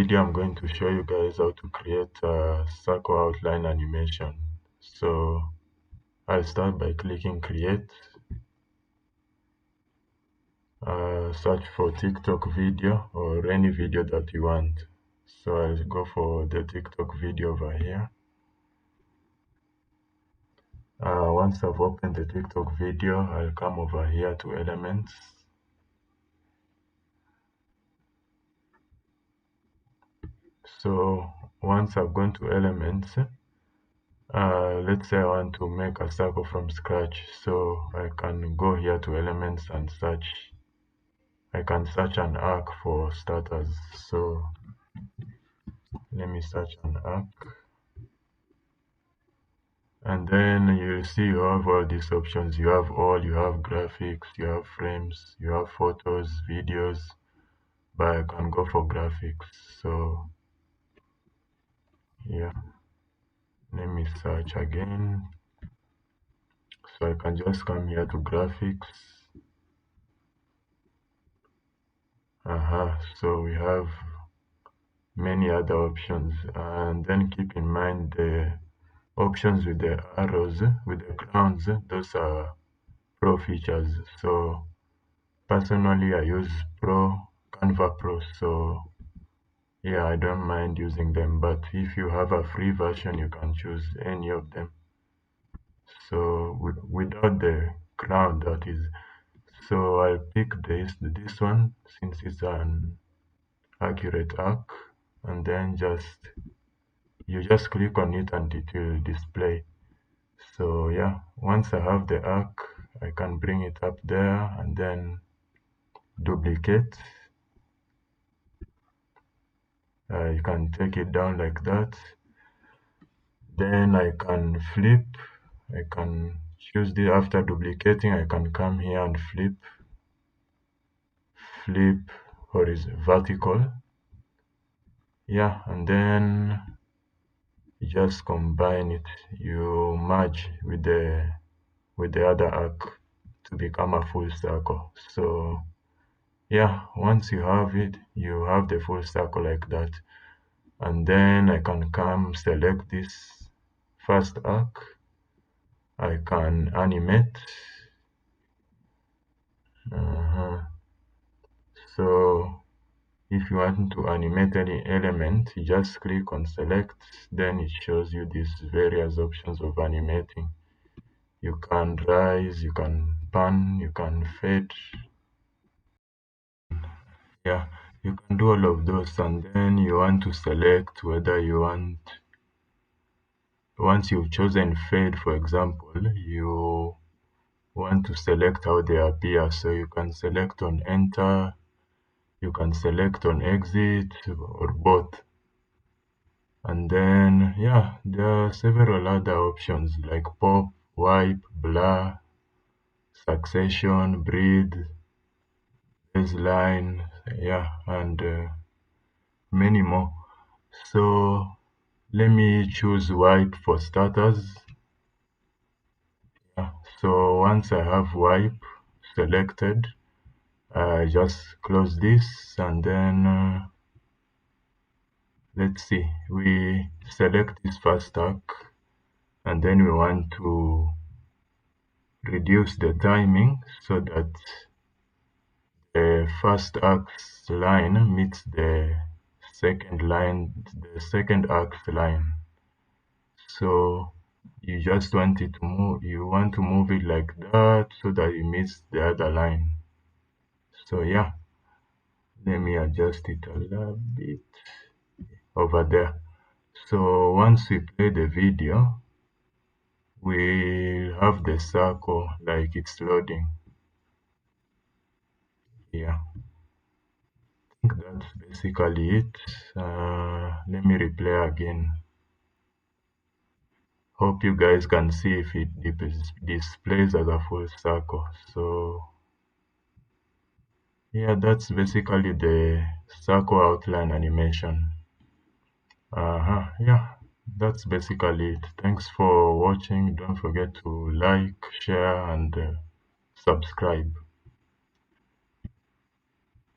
video I'm going to show you guys how to create a circle outline animation. So I'll start by clicking create, search for TikTok video or any video that you want. So I'll go for the TikTok video over here. Once I've opened the TikTok video, I'll come over here to elements. So once I've gone to elements, let's say I want to make a circle from scratch, so I can go here to elements and search. I can search an arc for starters. So let me search an arc, and then you'll see you have all these options. You have graphics, you have frames, you have photos, videos, but I can go for graphics. So yeah, let me search again. So I can just come here to graphics. So we have many other options, and then keep in mind the options with the arrows, with the crowns, those are pro features. So personally I use Canva Pro, so yeah, I don't mind using them, but if you have a free version you can choose any of them. So without the crown, that is. So I'll pick this one since it's an accurate arc, and then you just click on it and it will display. So yeah, once I have the arc, I can bring it up there and then duplicate. You can take it down like that. Then I can flip. I can choose this. After duplicating, I can come here and flip vertical. Yeah, and then you just combine it. You merge with the other arc to become a full circle. So yeah, once you have it, you have the full circle like that. And then I can come select this first arc. I can animate. So if you want to animate any element, you just click on select, then it shows you these various options of animating. You can rise, you can pan, you can fade. Yeah, you can do all of those, and then you want to select whether you want, once you've chosen fade, for example, you want to select how they appear. So you can select on enter, you can select on exit, or both. And then yeah, there are several other options like pop, wipe, blur, succession, breathe, baseline, yeah, and many more. So let me choose wipe for starters. Yeah. So once I have wipe selected, I just close this, and then let's see, we select this first arc, and then we want to reduce the timing so that the first arc's line meets the second arc's line. So you just want it to move, you want to move it like that so that it meets the other line. So yeah, let me adjust it a little bit over there. So once we play the video, we'll have the circle like it's loading. Yeah, I think that's basically it. Let me replay again. Hope you guys can see if it displays as a full circle. So yeah, that's basically the circle outline animation. Yeah, that's basically it. Thanks for watching. Don't forget to like, share, and subscribe.